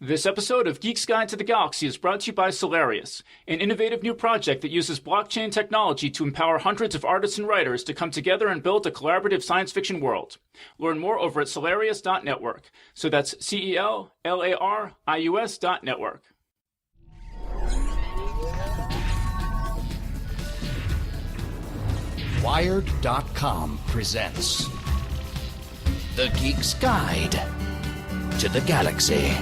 This episode of Geek's Guide to the Galaxy is brought to you by Solarius, an innovative new project that uses blockchain technology to empower hundreds of artists and writers to come together and build a collaborative science fiction world. Learn more over at Solarius.network. So that's CELARIUS.network. Wired.com presents The Geek's Guide to the Galaxy.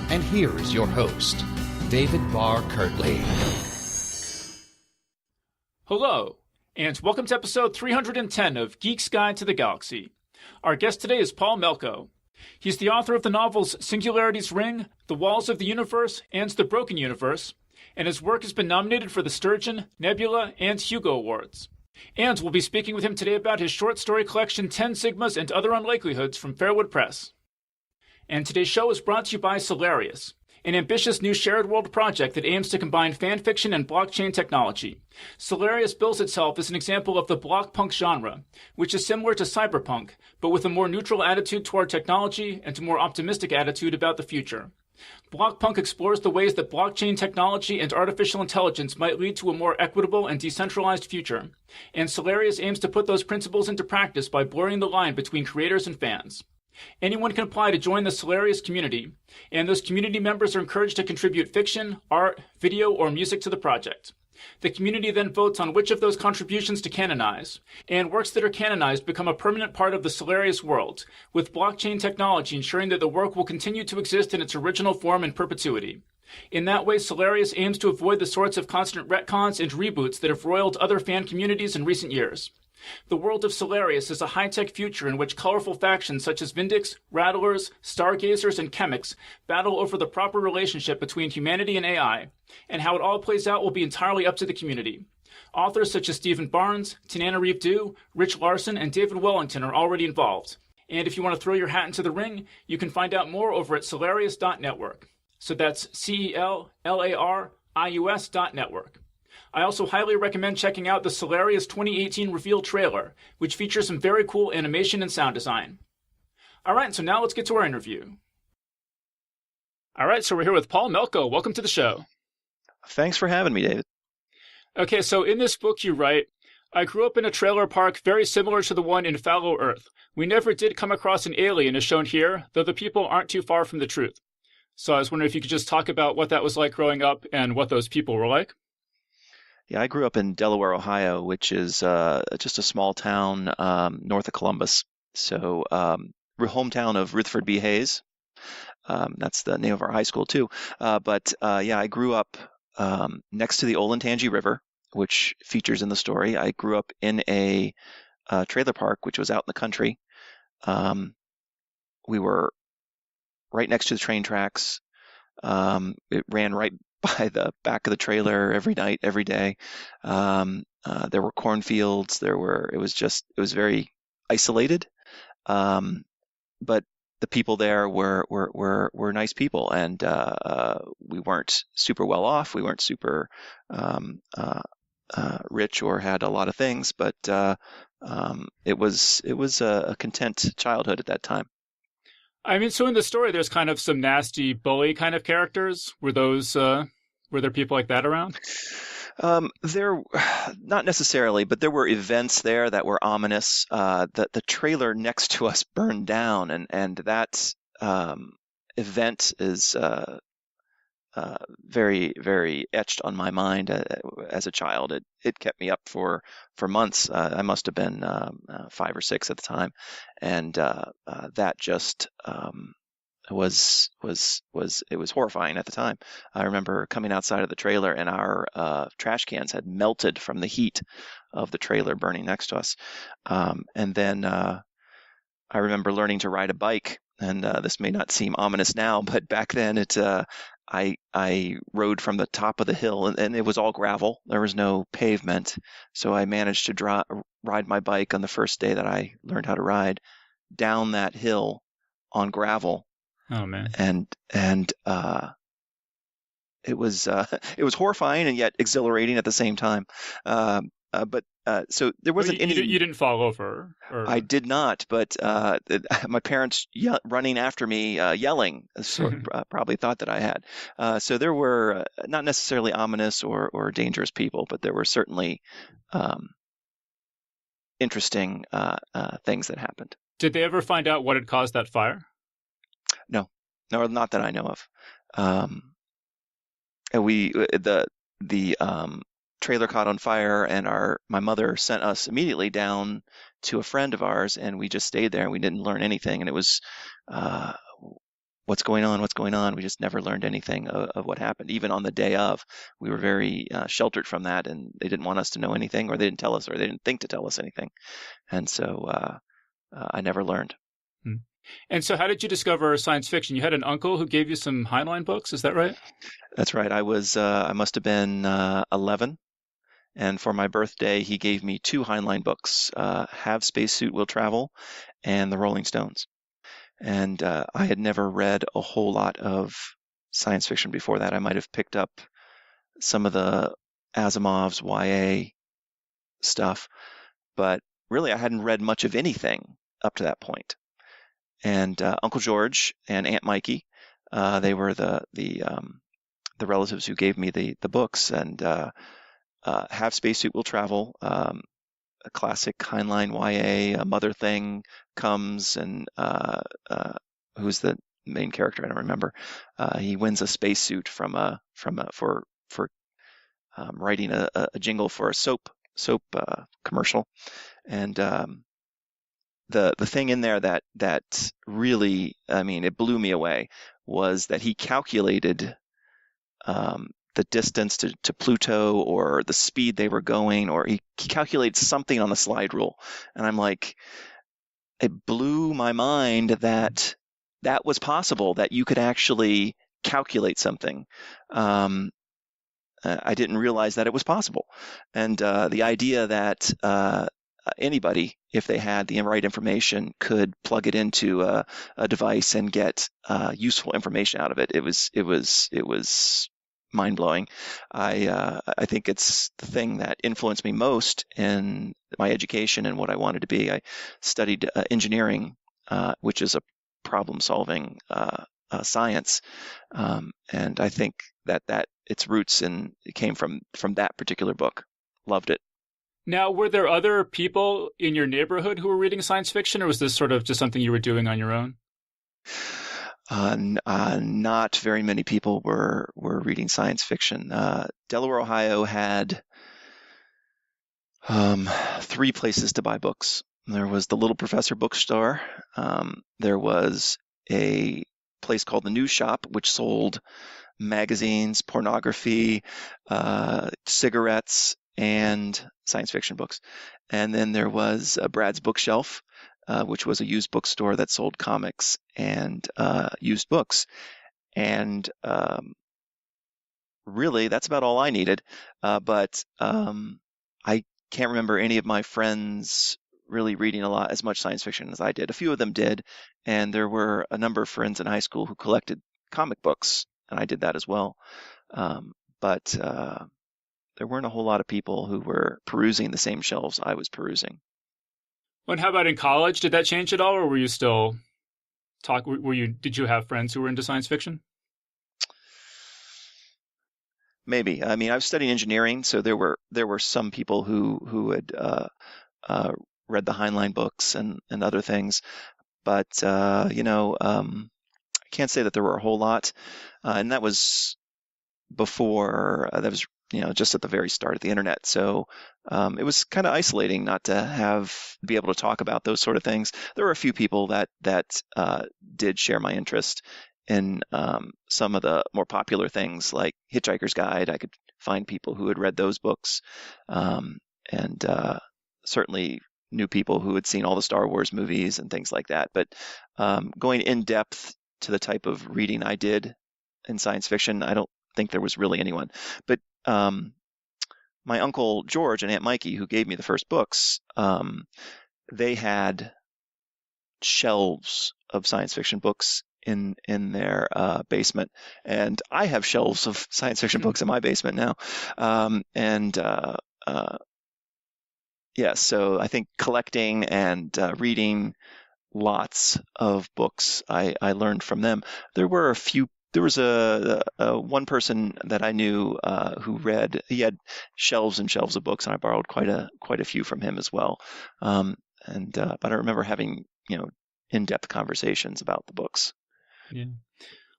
And here is your host, David Barr Kirtley. Hello, and welcome to episode 310 of Geek's Guide to the Galaxy. Our guest today is Paul Melko. He's the author of the novels Singularity's Ring, The Walls of the Universe, and The Broken Universe, and his work has been nominated for the Sturgeon, Nebula, and Hugo Awards. And we'll be speaking with him today about his short story collection 10 Sigmas and Other Unlikelihoods from Fairwood Press. And today's show is brought to you by Solarius, an ambitious new shared world project that aims to combine fan fiction and blockchain technology. Solarius bills itself as an example of the blockpunk genre, which is similar to cyberpunk, but with a more neutral attitude toward technology and a more optimistic attitude about the future. Blockpunk explores the ways that blockchain technology and artificial intelligence might lead to a more equitable and decentralized future, and Solarius aims to put those principles into practice by blurring the line between creators and fans. Anyone can apply to join the Solarius community, and those community members are encouraged to contribute fiction, art, video, or music to the project. The community then votes on which of those contributions to canonize, and works that are canonized become a permanent part of the Solarius world, with blockchain technology ensuring that the work will continue to exist in its original form in perpetuity. In that way, Solarius aims to avoid the sorts of constant retcons and reboots that have roiled other fan communities in recent years. The world of Solarius is a high-tech future in which colorful factions such as Vindix, Rattlers, Stargazers, and Chemics battle over the proper relationship between humanity and AI, and how it all plays out will be entirely up to the community. Authors such as Stephen Barnes, Tananarive Due, Rich Larson, and David Wellington are already involved. And if you want to throw your hat into the ring, you can find out more over at Solarius.network. So that's CELARIUS.network. I also highly recommend checking out the Solarius 2018 reveal trailer, which features some very cool animation and sound design. Alright, so now let's get to our interview. Alright, so we're here with Paul Melko. Welcome to the show. Thanks for having me, David. Okay, so in this book you write, I grew up in a trailer park very similar to the one in Fallow Earth. We never did come across an alien as shown here, though the people aren't too far from the truth. So I was wondering if you could just talk about what that was like growing up and what those people were like. Yeah, I grew up in Delaware, Ohio, which is just a small town north of Columbus. So hometown of Rutherford B. Hayes. That's the name of our high school, too. But I grew up next to the Olentangy River, which features in the story. I grew up in a trailer park, which was out in the country. We were right next to the train tracks. It ran right by the back of the trailer every night, every day. There were cornfields. It was very isolated. But the people there were nice people, and we weren't super well off. We weren't super rich or had a lot of things, but it was a content childhood at that time. I mean, so in the story, there's kind of some nasty bully kind of characters. Were there people like that around? There, not necessarily, but there were events there that were ominous. The trailer next to us burned down, and that event is very, very etched on my mind as a child. It kept me up for months. I must have been 5 or 6 at the time, and that just was horrifying at the time. I remember coming outside of the trailer, and our trash cans had melted from the heat of the trailer burning next to us. And then I remember learning to ride a bike, and this may not seem ominous now, but back then I rode from the top of the hill, and it was all gravel. There was no pavement, so I managed to ride my bike on the first day that I learned how to ride down that hill on gravel. Oh man! And it was horrifying and yet exhilarating at the same time. So there wasn't any. You didn't fall over, I or did not, but my parents running after me, yelling, probably thought that I had. So there were not necessarily ominous or dangerous people, but there were certainly um, interesting things that happened. did they ever find out what had caused that fire? No, no, not that I know of. Um, and the trailer caught on fire, and my mother sent us immediately down to a friend of ours, and we just stayed there, and we didn't learn anything. And it was, uh, what's going on? What's going on? We just never learned anything of what happened. Even on the day of, we were very sheltered from that, and they didn't want us to know anything, or they didn't tell us, or they didn't think to tell us anything. And so I never learned. Hmm. And so, how did you discover science fiction? You had an uncle who gave you some Heinlein books, is that right? That's right. I must have been 11. And for my birthday, he gave me two Heinlein books, Have Spacesuit Will Travel and The Rolling Stones. And I had never read a whole lot of science fiction before that. I might have picked up some of the Asimov's YA stuff, but really I hadn't read much of anything up to that point. And Uncle George and Aunt Mikey, they were the relatives who gave me the books. And Have Spacesuit Will Travel, a classic Heinlein YA. A mother thing comes, and who's the main character? I don't remember. He wins a spacesuit for writing a jingle for a soap commercial. And the thing in there that really, I mean, it blew me away, was that he calculated the distance to Pluto, or the speed they were going, or he calculated something on the slide rule. And I'm like, it blew my mind that was possible, that you could actually calculate something. I didn't realize that it was possible. And the idea that anybody, if they had the right information, could plug it into a device and get useful information out of it. It was mind-blowing. I think it's the thing that influenced me most in my education and what I wanted to be. I studied engineering, which is a problem-solving science, and I think that its roots it came from that particular book. Loved it. Now, were there other people in your neighborhood who were reading science fiction, or was this sort of just something you were doing on your own? Not very many people were reading science fiction. Delaware, Ohio had 3 places to buy books. There was the Little Professor bookstore. There was a place called the News Shop, which sold magazines, pornography, cigarettes, and science fiction books. And then there was Brad's Bookshelf, which was a used bookstore that sold comics and used books. And really, that's about all I needed. But I can't remember any of my friends really reading as much science fiction as I did. A few of them did, and there were a number of friends in high school who collected comic books, and I did that as well. But there weren't a whole lot of people who were perusing the same shelves I was perusing. And how about in college? Did that change at all, or were you still did you have friends who were into science fiction? Maybe. I mean, I was studying engineering, so there were some people who had read the Heinlein books and other things, but I can't say that there were a whole lot, and that was before that was just at the very start of the internet. So it was kind of isolating not to be able to talk about those sort of things. There were a few people that did share my interest in some of the more popular things, like Hitchhiker's Guide. I could find people who had read those books, and certainly knew people who had seen all the Star Wars movies and things like that. But going in depth to the type of reading I did in science fiction, I don't think there was really anyone. But my Uncle George and Aunt Mikey, who gave me the first books, they had shelves of science fiction books in their basement, and I have shelves of science fiction books in my basement now. And Yeah, so I think collecting and reading lots of books, I learned from them. There were a few. There was a one person that I knew who read. He had shelves and shelves of books, and I borrowed quite a few from him as well. Um, but I remember having in-depth conversations about the books. Yeah.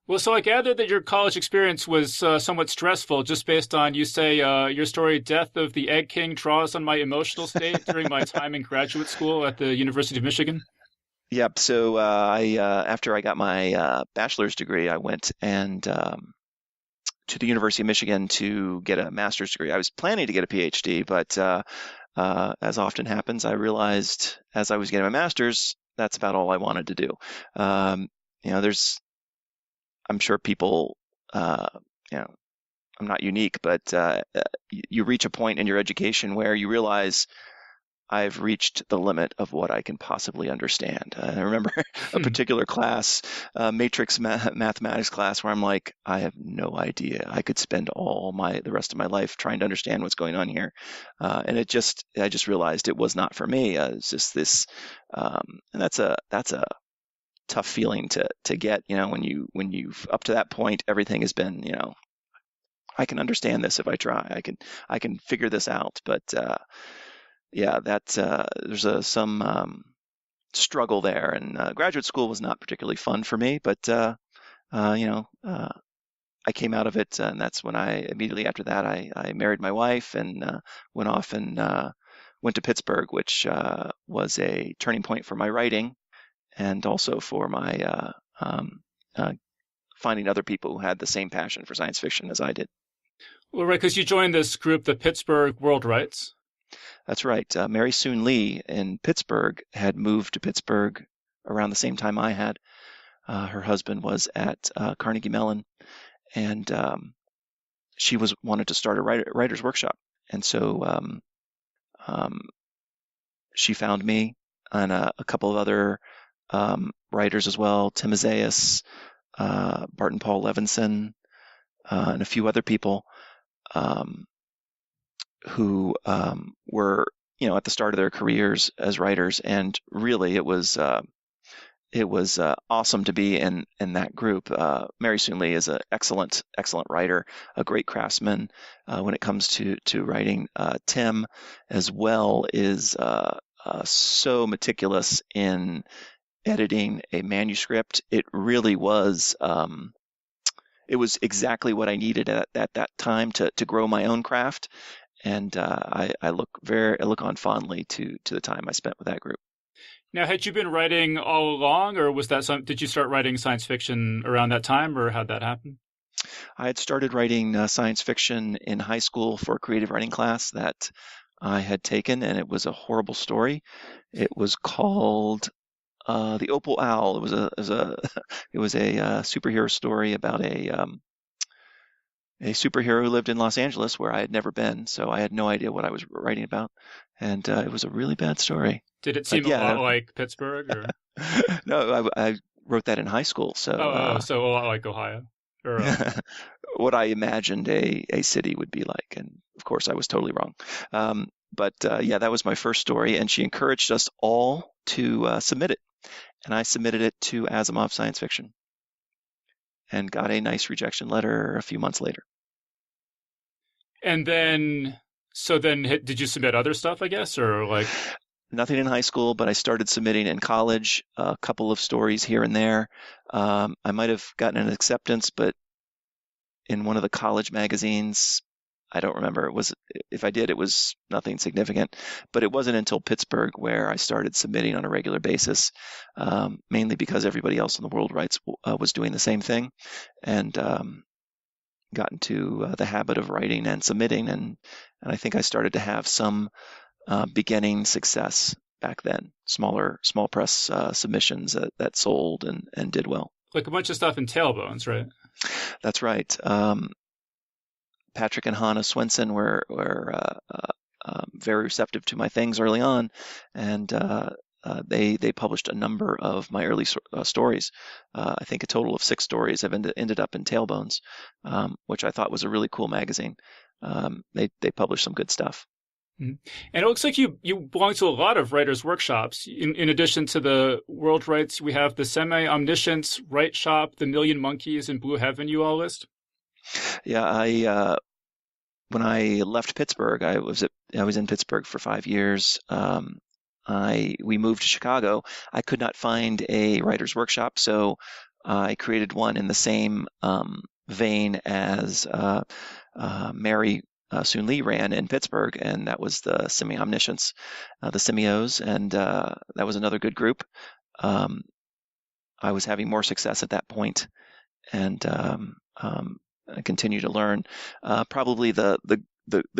Well, so I gather that your college experience was somewhat stressful, just based on, you say, your story, Death of the Egg King draws on my emotional state during my time in graduate school at the University of Michigan. Yep. So I after I got my bachelor's degree, I went and to the University of Michigan to get a master's degree. I was planning to get a PhD, but as often happens, I realized as I was getting my master's, that's about all I wanted to do. There's, I'm sure people, you know, I'm not unique, but you reach a point in your education where you realize I've reached the limit of what I can possibly understand. I remember a particular class, matrix mathematics class, where I'm like, I have no idea. I could spend the rest of my life trying to understand what's going on here, and I just realized it was not for me. It's just this, and that's a tough feeling to get. When you've up to that point, everything has been, I can understand this if I try. I can figure this out, but yeah, there's some struggle there, and graduate school was not particularly fun for me. But I came out of it, and that's when I immediately after that I married my wife and went off and went to Pittsburgh, which was a turning point for my writing and also for my finding other people who had the same passion for science fiction as I did. Well, right, because you joined this group, the Pittsburgh World Rights. That's right. Mary Soon Lee in Pittsburgh had moved to Pittsburgh around the same time I had. Her husband was at Carnegie Mellon, and she wanted to start a writer's workshop. And so she found me and a couple of other writers as well, Tim Isaias, Barton Paul Levinson, and a few other people who were, at the start of their careers as writers. And really, it was awesome to be in that group. Mary Soon Lee is an excellent writer, a great craftsman when it comes to writing. Tim, as well, is so meticulous in editing a manuscript. It really was. It was exactly what I needed at that time to grow my own craft, and I look on fondly to the time I spent with that group. Now, had you been writing all along, or was that did you start writing science fiction around that time, or how'd that happen? I had started writing science fiction in high school for a creative writing class that I had taken, and it was a horrible story. It was called The Opal Owl. It was a superhero story about a superhero who lived in Los Angeles, where I had never been, so I had no idea what I was writing about, and it was a really bad story. Did it seem a lot like Pittsburgh? Or? No, I wrote that in high school, so so a lot like Ohio. Or, what I imagined a city would be like, and of course I was totally wrong. But yeah, that was my first story, and she encouraged us all to submit it, and I submitted it to Asimov Science Fiction, and got a nice rejection letter a few months later. And then, did you submit other stuff, I guess, or like? Nothing in high school, but I started submitting in college, a couple of stories here and there. I might have gotten an acceptance, but in one of the college magazines, I don't remember. If I did, it was nothing significant. But it wasn't until Pittsburgh where I started submitting on a regular basis, mainly because everybody else in the World Rights was doing the same thing, and got into the habit of writing and submitting, and I think I started to have some beginning success back then. Small press submissions that sold and did well. Like a bunch of stuff in Tailbones, right? That's right. Patrick and Hannah Swenson were very receptive to my things early on, and they published a number of my early stories. I think a total of 6 stories have ended up in Tailbones, which I thought was a really cool magazine. They published some good stuff. Mhm. And it looks like you belong to a lot of writers' workshops. In addition to the World Rights, we have the Semi-Omniscience, Write Shop, the Million Monkeys, and Blue Heaven you all list. Yeah, I when I left Pittsburgh, I was in Pittsburgh for 5 years. We moved to Chicago. I could not find a writer's workshop, so I created one in the same vein as Mary Soon Lee ran in Pittsburgh, and that was the Semi-Omniscience, the Semios, and that was another good group. Um, I was having more success at that point, and I continue to learn. Probably the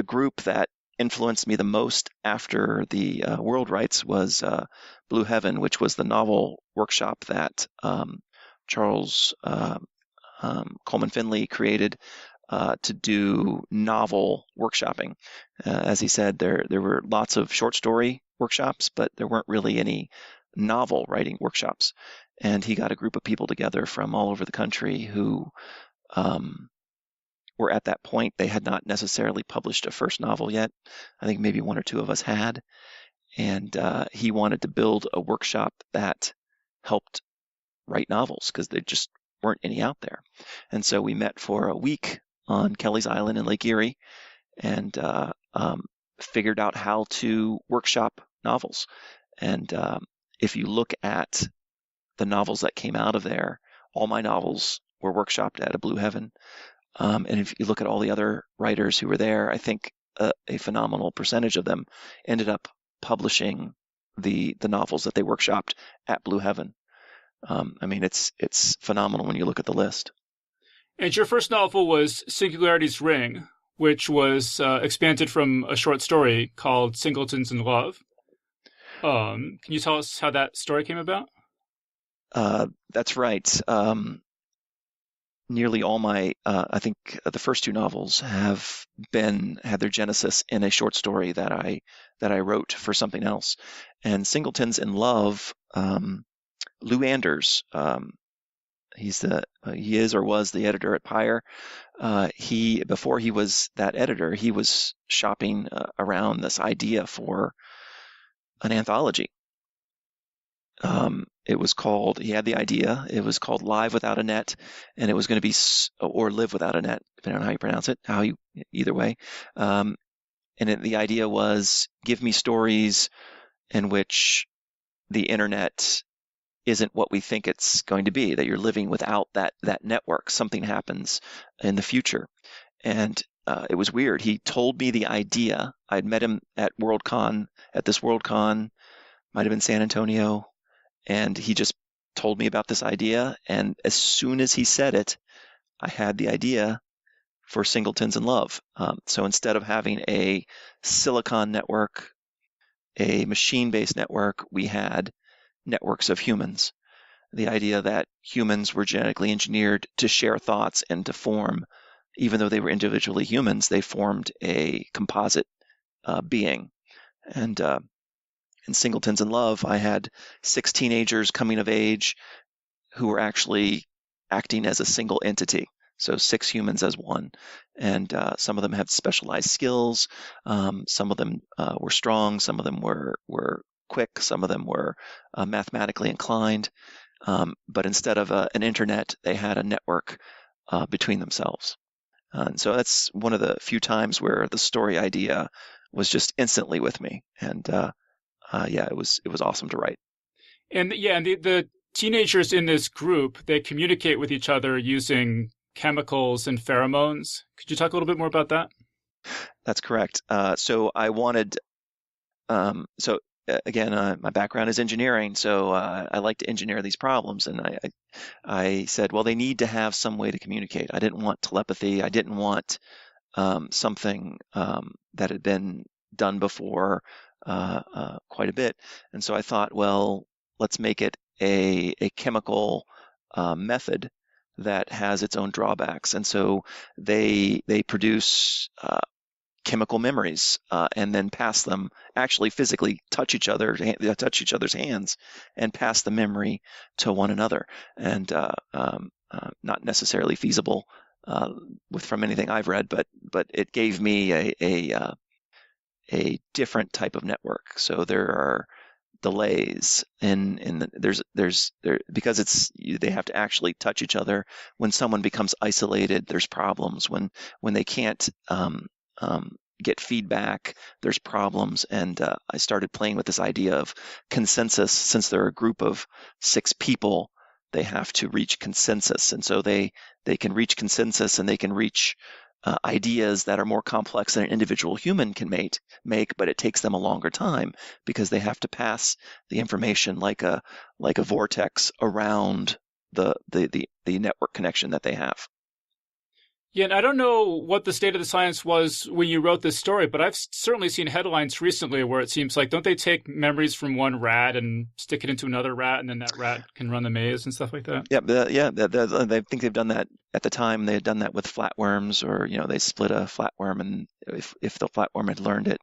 group that influenced me the most after the World Rights was Blue Heaven, which was the novel workshop that Charles Coleman Finley created to do novel workshopping. As he said, there were lots of short story workshops, but there weren't really any novel writing workshops. And he got a group of people together from all over the country who were at that point. They had not necessarily published a first novel yet. I think maybe one or two of us had. And he wanted to build a workshop that helped write novels because there just weren't any out there. And so we met for a week on Kelly's Island in Lake Erie and figured out how to workshop novels. And if you look at the novels that came out of there, all my novels were workshopped at a Blue Heaven. And if you look at all the other writers who were there, I think a phenomenal percentage of them ended up publishing the novels that they workshopped at Blue Heaven. I mean, it's phenomenal when you look at the list. And your first novel was Singularity's Ring, which was expanded from a short story called Singletons in Love. Can you tell us how that story came about? That's right. Nearly all my, I think the first two novels had their genesis in a short story that I wrote for something else. And Singletons in Love, Lou Anders, he is or was the editor at Pyre. Before he was that editor, he was shopping around this idea for an anthology. He had the idea, it was called Live Without a Net, and it was going to be, or Live Without a Net, depending on how you pronounce it, either way. The idea was, give me stories in which the internet isn't what we think it's going to be, that you're living without that network. Something happens in the future. And it was weird. He told me the idea. I'd met him at this Worldcon, might have been San Antonio, and he just told me about this idea. And as soon as he said it, I had the idea for Singletons in Love. So instead of having a silicon network, a machine-based network, we had networks of humans. The idea that humans were genetically engineered to share thoughts and to form, even though they were individually humans, they formed a composite being. And in Singletons in Love, I had 6 teenagers coming of age who were actually acting as a single entity. So 6 humans as one. And some of them had specialized skills. Some of them were strong. Some of them were quick. Some of them were mathematically inclined. But instead of an internet, they had a network between themselves. And so that's one of the few times where the story idea was just instantly with me. And it was awesome to write. And the teenagers in this group, they communicate with each other using chemicals and pheromones. Could you talk a little bit more about that? That's correct. So I wanted, again, my background is engineering, so I like to engineer these problems. And I said, well, they need to have some way to communicate. I didn't want telepathy. I didn't want something that had been done before quite a bit. And so I thought, well, let's make it a chemical method that has its own drawbacks. And so they produce chemical memories and then pass them, actually physically touch each other's hands and pass the memory to one another. And not necessarily feasible from anything I've read, but it gave me a different type of network. So there are delays because they have to actually touch each other. When someone becomes isolated, there's problems. When they can't get feedback, there's problems. And I started playing with this idea of consensus. Since they're a group of 6 people, they have to reach consensus, and so they can reach consensus, and they can reach ideas that are more complex than an individual human can make, but it takes them a longer time because they have to pass the information like a vortex around the network connection that they have. Yeah, and I don't know what the state of the science was when you wrote this story, but I've certainly seen headlines recently where it seems like, don't they take memories from one rat and stick it into another rat, and then that rat can run the maze and stuff like that? I think they've done that at the time. They had done that with flatworms, or they split a flatworm, and if the flatworm had learned it,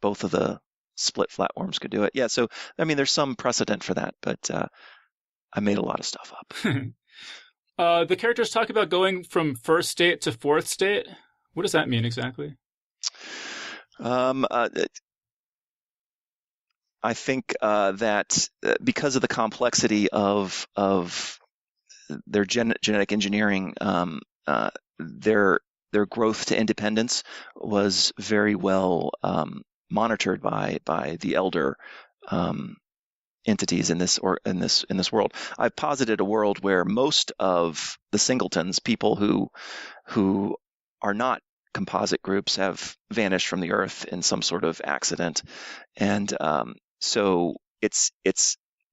both of the split flatworms could do it. Yeah, so I mean, there's some precedent for that, but I made a lot of stuff up. The characters talk about going from first state to fourth state. What does that mean exactly? I think that because of the complexity of their genetic engineering, their growth to independence was very well monitored by the elder entities in this world. I've posited a world where most of the singletons, people who are not composite groups, have vanished from the earth in some sort of accident, and so it's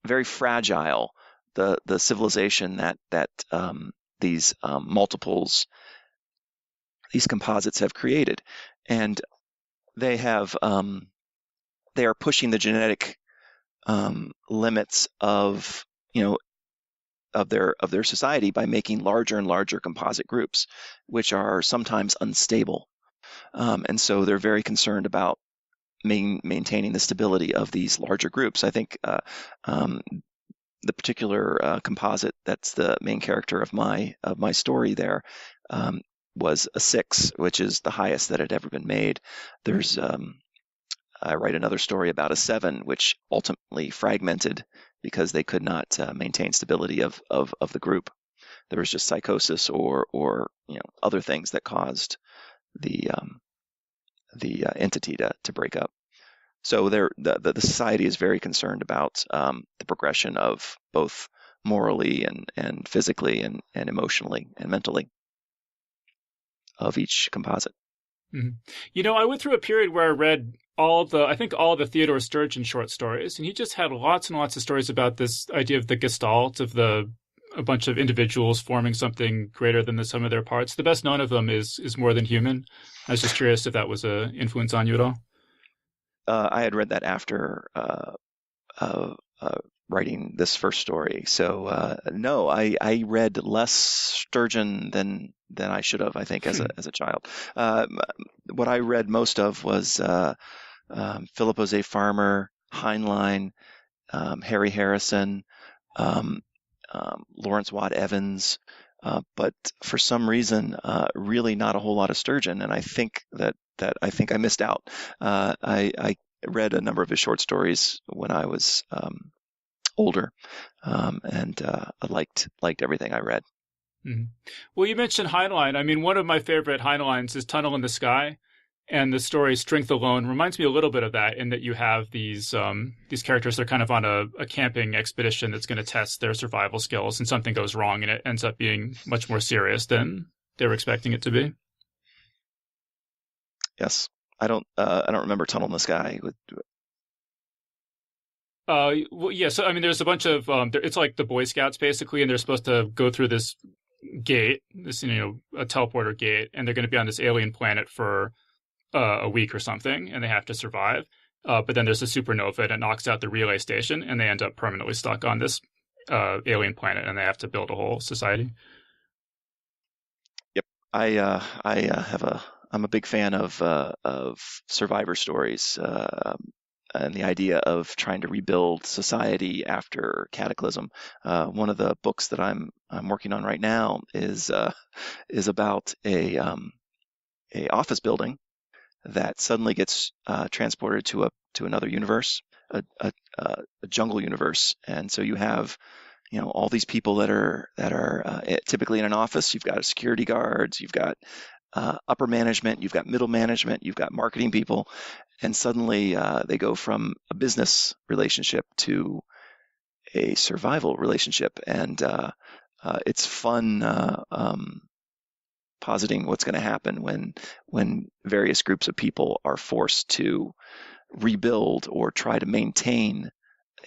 very fragile, the civilization that these multiples, these composites have created, and they are pushing the genetic limits of their society by making larger and larger composite groups, which are sometimes unstable, and so they're very concerned about maintaining the stability of these larger groups. I think the particular composite that's the main character of my story there was a 6, which is the highest that had ever been made. There's I write another story about a 7, which ultimately fragmented because they could not maintain stability of the group. There was just psychosis or other things that caused the entity to break up. So the society is very concerned about the progression of both morally and physically and emotionally and mentally of each composite. Mm-hmm. I went through a period where I read all the Theodore Sturgeon short stories, and he just had lots and lots of stories about this idea of the Gestalt, of a bunch of individuals forming something greater than the sum of their parts. The best known of them is More Than Human. I was just curious if that was an influence on you at all. I had read that after writing this first story. So no, I read less Sturgeon than I should have, I think, as a child. What I read most of was Philip Jose Farmer, Heinlein, Harry Harrison, Lawrence Watt Evans, but for some reason, really not a whole lot of Sturgeon, and I think that I missed out. I read a number of his short stories when I was older, and I liked everything I read. Mm-hmm. Well, you mentioned Heinlein. I mean, one of my favorite Heinleins is Tunnel in the Sky, and the story Strength Alone reminds me a little bit of that, in that you have these characters. They're kind of on a camping expedition that's going to test their survival skills, and something goes wrong, and it ends up being much more serious than they were expecting it to be. Yes, I don't remember Tunnel in the Sky. Well, yeah. So I mean, there's a bunch of it's like the Boy Scouts basically, and they're supposed to go through this gate, this a teleporter gate, and they're going to be on this alien planet for a week or something, and they have to survive. But then there's a supernova that knocks out the relay station, and they end up permanently stuck on this alien planet, and they have to build a whole society. Yep, I'm a big fan of survivor stories. And the idea of trying to rebuild society after cataclysm. One of the books that I'm working on right now is about a office building that suddenly gets transported to another universe, a jungle universe, and so you have all these people that are typically in an office. You've got security guards, you've got upper management, you've got middle management, you've got marketing people, and suddenly they go from a business relationship to a survival relationship, and it's fun positing what's going to happen when various groups of people are forced to rebuild or try to maintain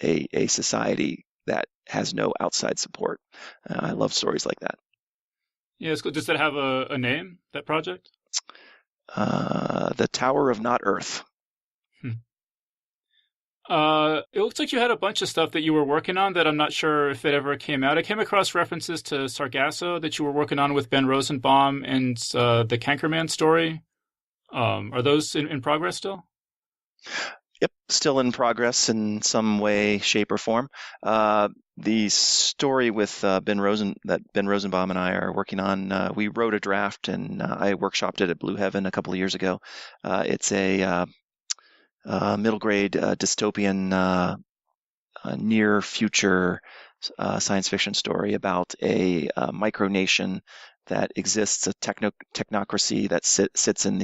a society that has no outside support. I love stories like that. Yeah, it's cool. Does that have a name, that project? The Tower of Not Earth. It looks like you had a bunch of stuff that you were working on that I'm not sure if it ever came out. I came across references to Sargasso that you were working on with Ben Rosenbaum and the Cankerman story. Are those in progress still? Yep, still in progress in some way, shape, or form. The story with Ben Rosenbaum and I are working on, we wrote a draft and I workshopped it at Blue Heaven a couple of years ago. It's a middle grade dystopian near future science fiction story about a micronation that exists, a technocracy that sits in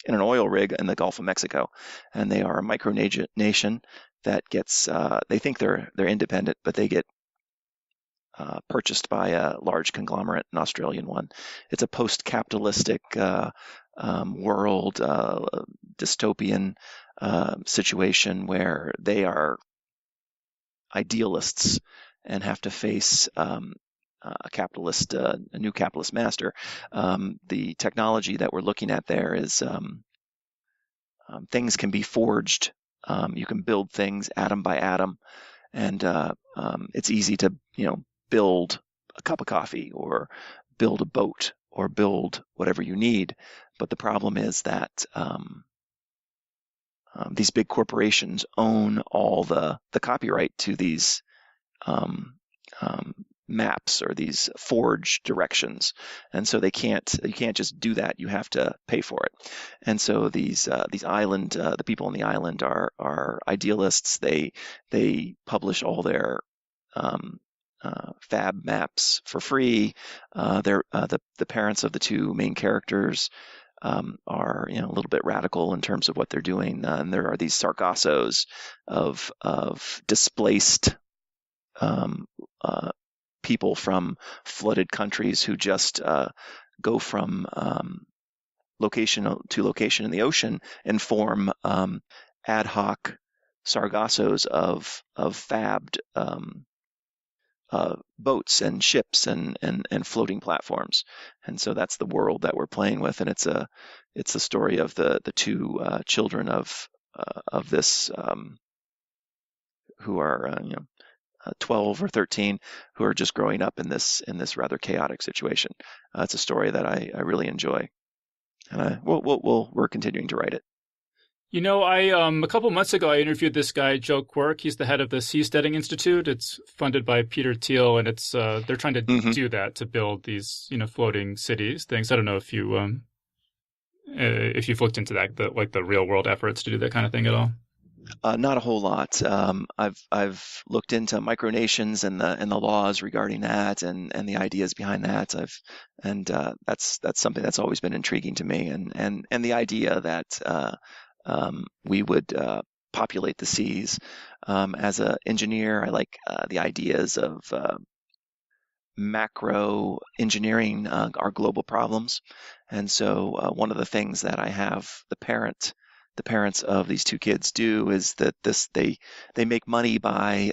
in an oil rig in the Gulf of Mexico, and they are a micronation that gets they think they're independent, but they get purchased by a large conglomerate, an Australian one. It's a post-capitalistic world, dystopian situation where they are idealists and have to face a new capitalist master. The technology that we're looking at there is things can be forged. You can build things atom by atom, and it's easy to build a cup of coffee or build a boat or build whatever you need. But the problem is that these big corporations own all the copyright to these maps or these forge directions, and so you can't just do that. You have to pay for it. And so these island the people on the island are idealists. They publish all their fab maps for free. They're the parents of the two main characters are a little bit radical in terms of what they're doing, and there are these sargassos of displaced people from flooded countries who just go from location to location in the ocean and form ad hoc sargassos of fabbed boats and ships and floating platforms. And so that's the world that we're playing with, and it's a story of the two children of this who are 12 or 13, who are just growing up in this rather chaotic situation. It's a story that I really enjoy, and we're continuing to write it. A couple months ago, I interviewed this guy, Joe Quirk. He's the head of the Seasteading Institute. It's funded by Peter Thiel, and it's they're trying to do that, to build these, floating cities things. I don't know if you've looked into that, the real world efforts to do that kind of thing at all. Not a whole lot. I've looked into micronations and the laws regarding that and the ideas behind that. That's something that's always been intriguing to me, and the idea that we would populate the seas. As an engineer, I like the ideas of macro engineering our global problems. And so one of the things that I have the parents of these two kids do is that they make money by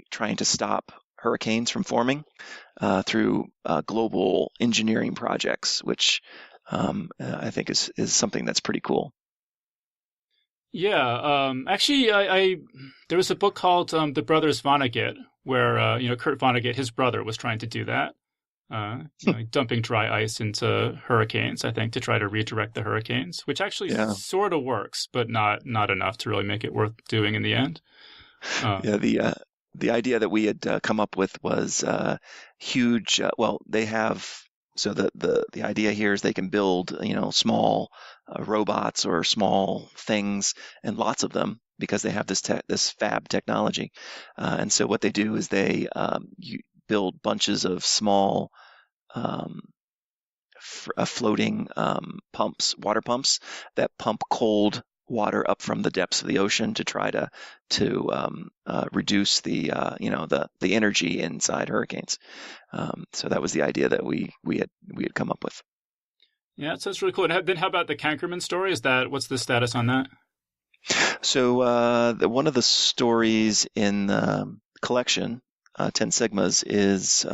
trying to stop hurricanes from forming through global engineering projects, which I think is something that's pretty cool. Yeah, actually, I there was a book called The Brothers Vonnegut, where Kurt Vonnegut, his brother, was trying to do that, dumping dry ice into hurricanes, I think, to try to redirect the hurricanes, which actually sort of works, but not enough to really make it worth doing in the end. The idea that we had come up with was huge. Well, they have So the idea here is they can build, small robots or small things, and lots of them, because they have this fab technology. And so what they do is they build bunches of small floating water pumps that pump cold water up from the depths of the ocean to try to reduce the the energy inside hurricanes. So that was the idea that we had come up with. Yeah, it sounds really cool. And then how about the Kankerman story? What's the status on that? So one of the stories in the collection, 10 Sigmas, is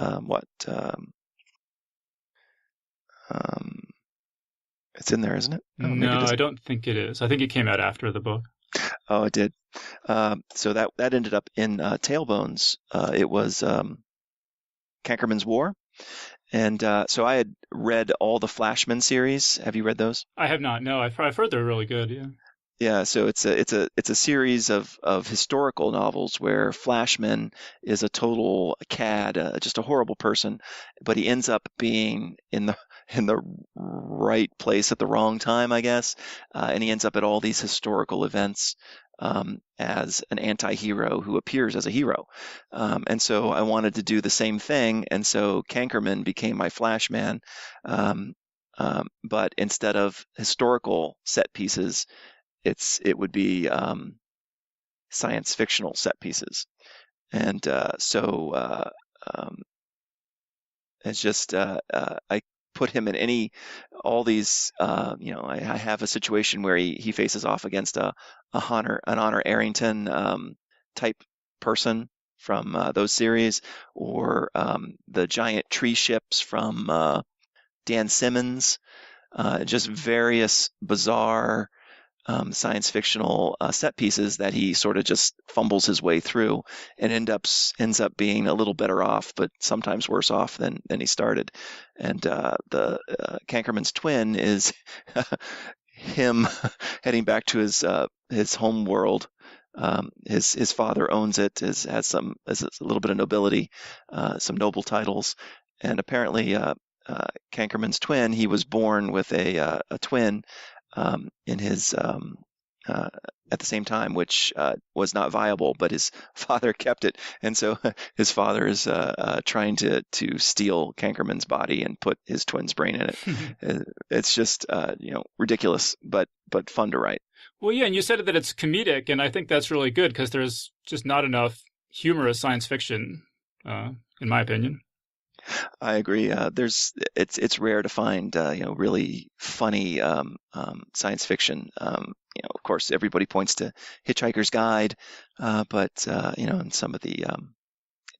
it's in there, isn't it? Oh, no, I don't think it is. I think it came out after the book. Oh, it did. So that ended up in Tailbones. It was Kankerman's War. And so I had read all the Flashman series. Have you read those? I have not. No, I've heard they're really good. Yeah. Yeah, so it's a series of historical novels where Flashman is a total cad, just a horrible person, but he ends up being in the right place at the wrong time, I guess, and he ends up at all these historical events as an anti-hero who appears as a hero. And so I wanted to do the same thing, and so Kankerman became my Flashman, but instead of historical set pieces, it would be science fictional set pieces. And so it's just I put him in all these I have a situation where he faces off against an Honor Arrington type person from those series, or the giant tree ships from Dan Simmons, just various bizarre science fictional set pieces that he sort of just fumbles his way through, and ends up being a little better off, but sometimes worse off than he started. And the Kankerman's twin is him heading back to his home world. His father owns it, has a little bit of nobility, some noble titles, and apparently Kankerman's twin, he was born with a twin in his at the same time, which was not viable, but his father kept it, and so his father is trying to steal Kankerman's body and put his twin's brain in it. It's just ridiculous, but fun to write. Well, yeah, and you said that it's comedic, and I think that's really good because there's just not enough humorous science fiction, in my opinion. I agree. It's rare to find really funny science fiction. Of course, everybody points to Hitchhiker's Guide, but and some of the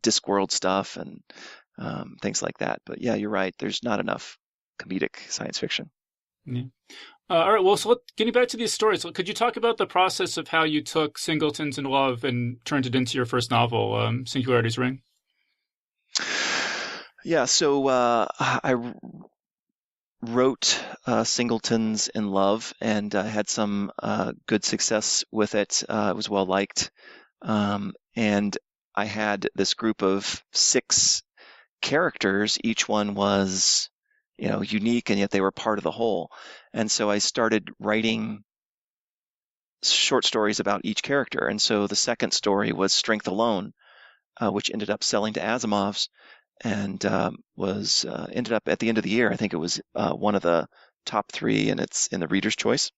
Discworld stuff and things like that. But yeah, you're right. There's not enough comedic science fiction. Yeah. All right. Well, so getting back to these stories, could you talk about the process of how you took Singletons in Love and turned it into your first novel, Singularity's Ring? Yeah, so I wrote Singletons in Love, and had some good success with it. It was well liked, and I had this group of 6 characters. Each one was, unique, and yet they were part of the whole. And so I started writing short stories about each character. And so the second story was Strength Alone, which ended up selling to Asimov's, and was ended up at the end of the year. I think it was one of the top 3, and it's in the Reader's Choice.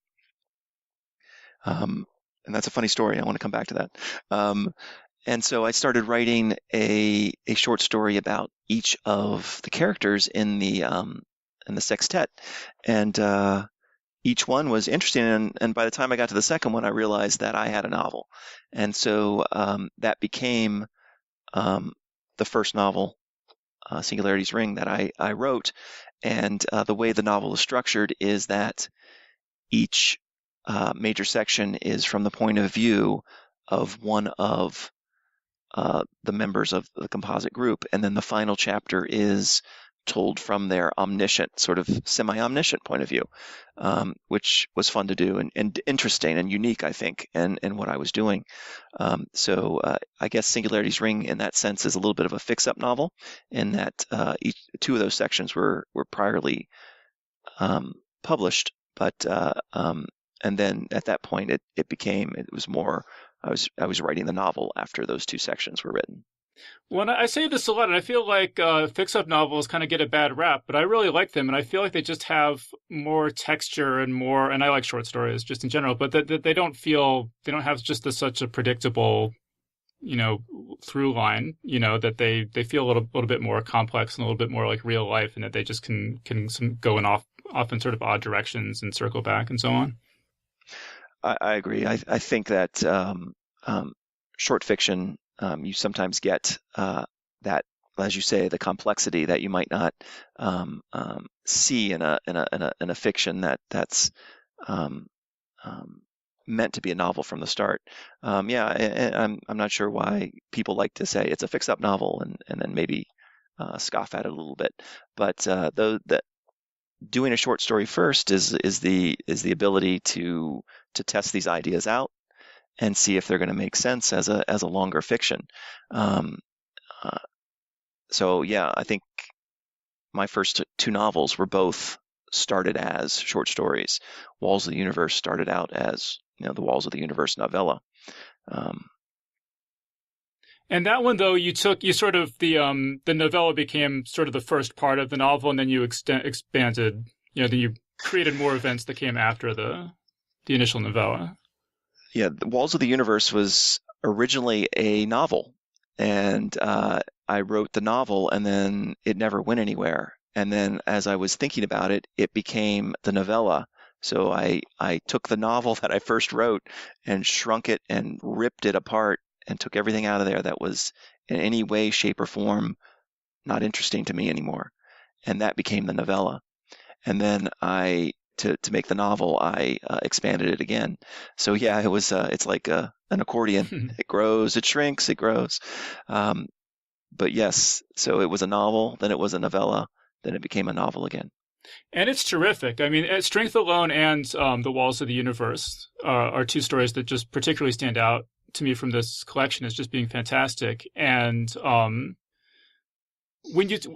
And that's a funny story. I want to come back to that. And so I started writing a short story about each of the characters in the sextet, and each one was interesting. And by the time I got to the second one, I realized that I had a novel, and so that became the first novel, Singularity's Ring, that I wrote. And the way the novel is structured is that each major section is from the point of view of one of the members of the composite group, and then the final chapter is told from their omniscient, sort of semi-omniscient point of view, which was fun to do and interesting and unique, I think, in what I was doing. So I guess Singularity's Ring, in that sense, is a little bit of a fix-up novel, in that two of those sections were priorly published, but and then at that point it was more. I was writing the novel after those two sections were written. Well, I say this a lot, and I feel like fix-up novels kind of get a bad rap, but I really like them, and I feel like they just have more texture and more. And I like short stories just in general, but that they don't have just such a predictable, through line. That they feel a little bit more complex and a little bit more like real life, and that they just can go in off in sort of odd directions and circle back and so on. I agree. I think that short fiction, you sometimes get that, as you say, the complexity that you might not see in a fiction that's meant to be a novel from the start. I'm not sure why people like to say it's a fix-up novel and then maybe scoff at it a little bit. But though that doing a short story first is the ability to test these ideas out and see if they're going to make sense as a longer fiction. So yeah, I think my first two novels were both started as short stories. Walls of the Universe started out as the Walls of the Universe novella. And that one, though, you sort of the novella became sort of the first part of the novel, and then you expanded. Then you created more events that came after the initial novella. Yeah, the Walls of the Universe was originally a novel, and I wrote the novel, and then it never went anywhere. And then as I was thinking about it, it became the novella. So I took the novel that I first wrote and shrunk it and ripped it apart and took everything out of there that was in any way, shape, or form not interesting to me anymore. And that became the novella. And then to make the novel, I expanded it again. So yeah, it was it's like an accordion. It grows, it shrinks, it grows. But yes, so it was a novel, then it was a novella, then it became a novel again. And it's terrific. I mean, Strength Alone and The Walls of the Universe are two stories that just particularly stand out to me from this collection as just being fantastic. And I'm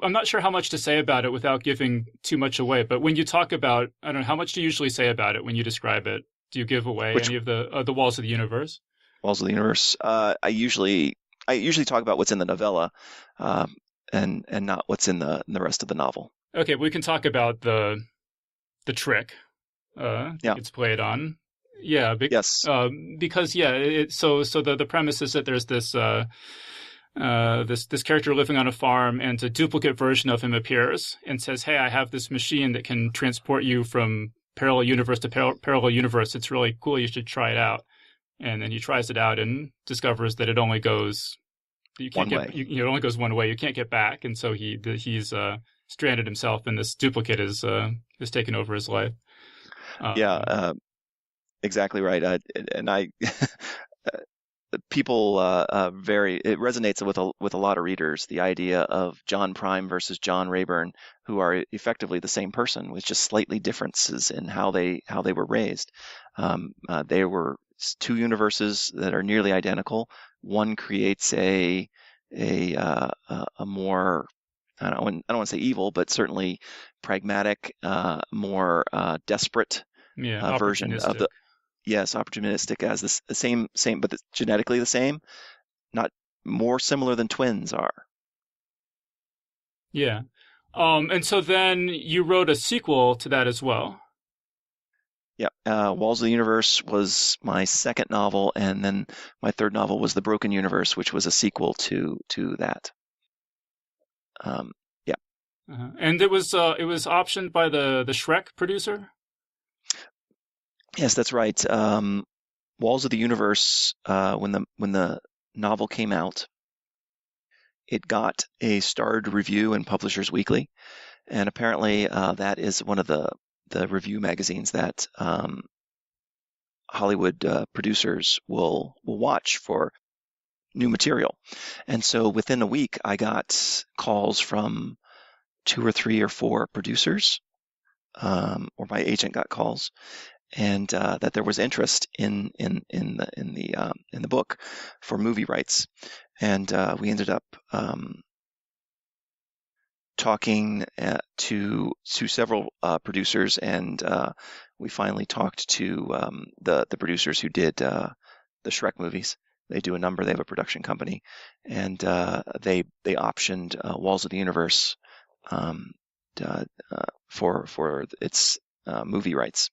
not sure how much to say about it without giving too much away, but when you talk about, I don't know, how much do you usually say about it when you describe it? Do you give away any of the Walls of the Universe? Walls of the Universe. I usually talk about what's in the novella, and not what's in the rest of the novel. Okay, we can talk about the trick it's played on. Yeah. Yes. Because so the premise is that there's this this character living on a farm, and a duplicate version of him appears and says, "Hey, I have this machine that can transport you from parallel universe to parallel universe. It's really cool. You should try it out." And then he tries it out and discovers that it only goes it only goes one way. You can't get back, and so he's stranded himself, and this duplicate is taken over his life. Exactly right. And I people it resonates with a lot of readers, the idea of John Prime versus John Rayburn, who are effectively the same person with just slightly differences in how they were raised. They were two universes that are nearly identical. One creates a more, I don't want to say evil, but certainly pragmatic, more desperate version of the. Yes, opportunistic as the same, but genetically the same, not more similar than twins are. Yeah. And so then you wrote a sequel to that as well. Yeah. Walls of the Universe was my second novel, and then my third novel was The Broken Universe, which was a sequel to that. Yeah. And it was optioned by the Shrek producer? Yes, that's right. Walls of the Universe, when the novel came out, it got a starred review in Publishers Weekly, and apparently that is one of the review magazines that Hollywood producers will watch for new material. And so within a week, I got calls from 2 or 3 or 4 producers, or my agent got calls, and that there was interest in the book for movie rights, and we ended up talking to several producers, and we finally talked to the producers who did the Shrek movies. They do a number. They have a production company, and they optioned Walls of the Universe for its movie rights,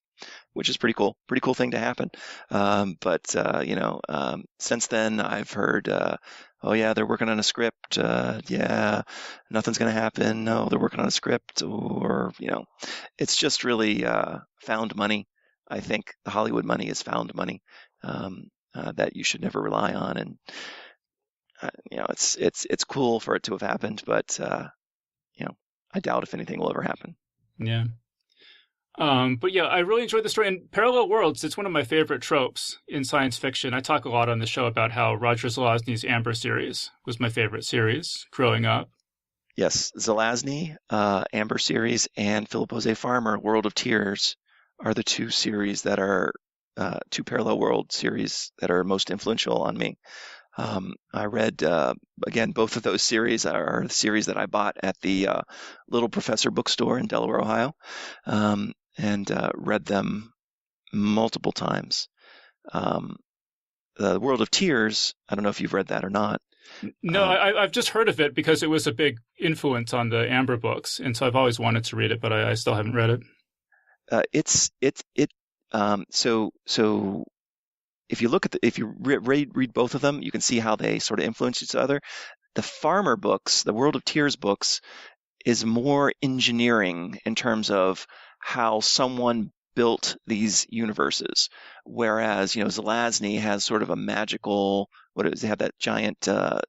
which is pretty cool. Pretty cool thing to happen. But since then I've heard, oh yeah, they're working on a script. Yeah, nothing's going to happen. No, they're working on a script, or it's just really found money. I think the Hollywood money is found money that you should never rely on, and it's cool for it to have happened, but I doubt if anything will ever happen. Yeah. But yeah, I really enjoyed the story. And parallel worlds, it's one of my favorite tropes in science fiction. I talk a lot on the show about how Roger Zelazny's Amber series was my favorite series growing up. Yes, Zelazny, Amber series, and Philip Jose Farmer, World of Tears, are the two series that are two parallel world series that are most influential on me. I read, again, both of those series are the series that I bought at the Little Professor bookstore in Delaware, Ohio, and read them multiple times. The World of Tears, I don't know if you've read that or not. No, I've just heard of it because it was a big influence on the Amber books, and so I've always wanted to read it, but I still haven't read it. So if you look at if you read both of them, you can see how they sort of influence each other. The Farmer books, the World of Tears books, is more engineering in terms of how someone built these universes, whereas Zelazny has sort of a magical, they have that giant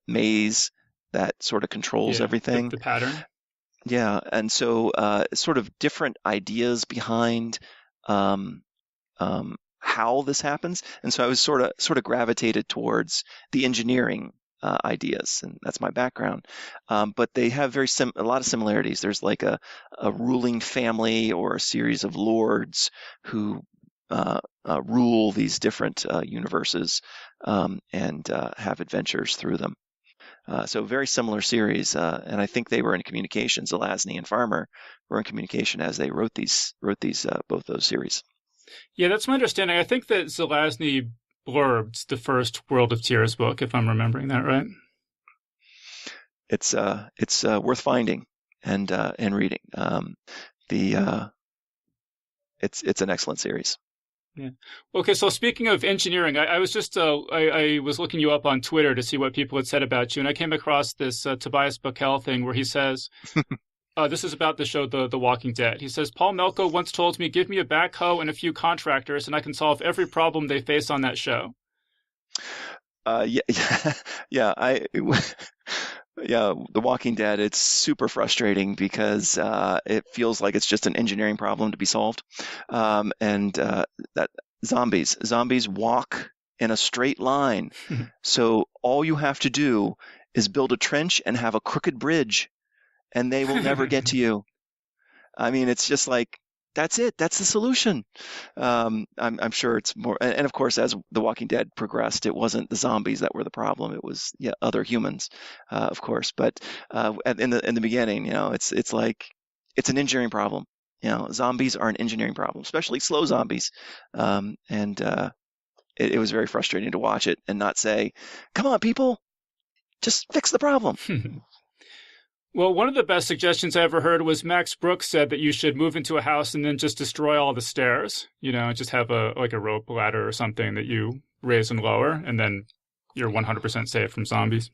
maze that sort of controls everything. The pattern. Yeah, and so sort of different ideas behind how this happens, and so I was sort of gravitated towards the engineering ideas, and that's my background. But they have a lot of similarities. There's like a ruling family or a series of lords who rule these different universes and have adventures through them. So very similar series, and I think they were in communication. Zelazny and Farmer were in communication as they wrote these both those series. Yeah, that's my understanding. I think that Zelazny blurbed the first World of Tears book, if I'm remembering that right. It's worth finding and reading. It's an excellent series. Yeah. Okay, so speaking of engineering, I was just I was looking you up on Twitter to see what people had said about you, and I came across this Tobias Buckell thing where he says, this is about the show The Walking Dead. He says, Paul Melko once told me, give me a backhoe and a few contractors, and I can solve every problem they face on that show. Yeah, The Walking Dead, it's super frustrating because it feels like it's just an engineering problem to be solved. And that zombies walk in a straight line. So all you have to do is build a trench and have a crooked bridge, and they will never get to you. I mean, it's just like, that's it. That's the solution. I'm sure it's more, and of course, as The Walking Dead progressed, it wasn't the zombies that were the problem. It was other humans, of course. But in the beginning, it's like it's an engineering problem. Zombies are an engineering problem, especially slow zombies. It was very frustrating to watch it and not say, "Come on, people, just fix the problem." Well, one of the best suggestions I ever heard was Max Brooks said that you should move into a house and then just destroy all the stairs, just have a rope ladder or something that you raise and lower, and then you're 100% safe from zombies.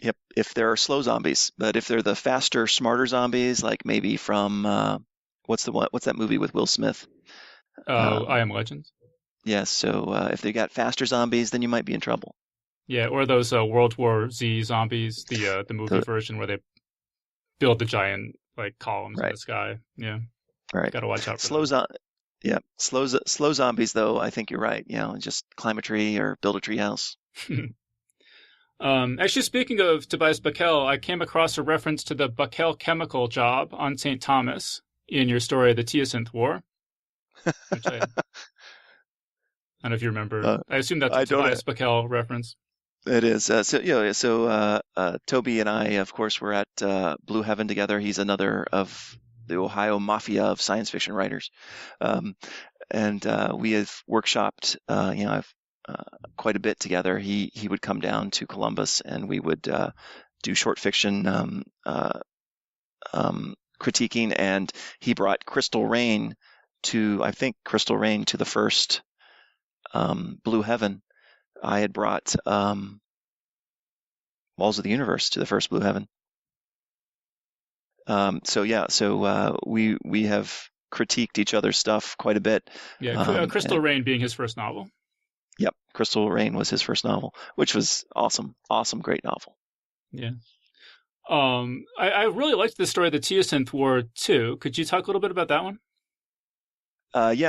Yep, if there are slow zombies. But if they're the faster, smarter zombies, like maybe from, what's that movie with Will Smith? I Am Legend? Yes, so if they got faster zombies, then you might be in trouble. Yeah, or those World War Z zombies, the movie version where they build the giant columns in the sky. Yeah, right. Got to watch out for slow zombies though. I think you're right. Just climb a tree or build a tree house. Actually, speaking of Tobias Buckell, I came across a reference to the Buckell chemical job on St. Thomas in your story, The Teosynth War, which I don't know if you remember. I assume that's a I don't. Tobias Buckell reference. It is. Toby and I, of course, were at Blue Heaven together. He's another of the Ohio mafia of science fiction writers, and we have workshopped, quite a bit together. He would come down to Columbus, and we would do short fiction critiquing. And he brought Crystal Rain to the first Blue Heaven. I had brought Walls of the Universe to the first Blue Heaven. We have critiqued each other's stuff quite a bit. Yeah, Crystal Rain being his first novel. Yep, Crystal Rain was his first novel, which was awesome, great novel. Yeah. I really liked the story of the Teosynth War too. Could you talk a little bit about that one?